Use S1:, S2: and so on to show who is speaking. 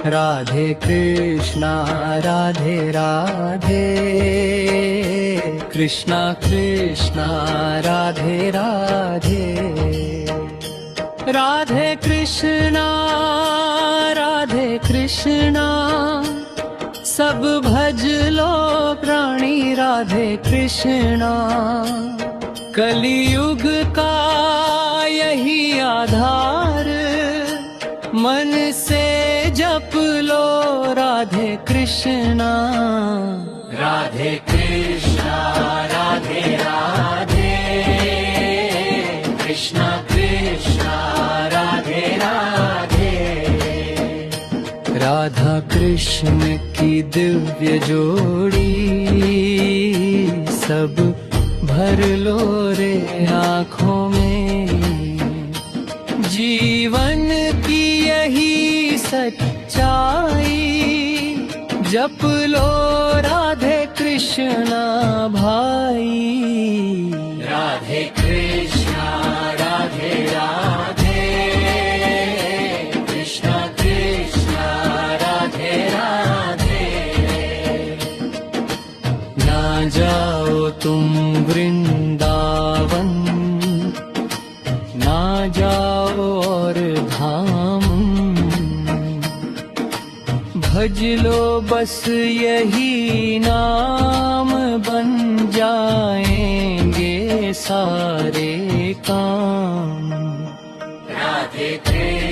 S1: राधे कृष्णा राधे राधे, कृष्णा कृष्णा राधे राधे, राधे कृष्णा राधे कृष्णा, सब भज लो प्राणी राधे कृष्णा। कलियुग का यही आधार, मन से जप लो राधे कृष्णा। राधे कृष्णा राधे राधे, कृष्णा कृष्णा राधे राधे, राधा कृष्ण की दिव्य जोड़ी, सब भर लो रे आँखों में। जीवन की यही सच्चाई, जप लो राधे कृष्णा भाई। राधे कृष्णा राधे राधे, कृष्णा कृष्णा राधे राधे, ना जाओ तुम वृंदावन, ना जाओ और धाम, भज लो बस यही नाम, बन जाएंगे सारे काम। राधे कृष्ण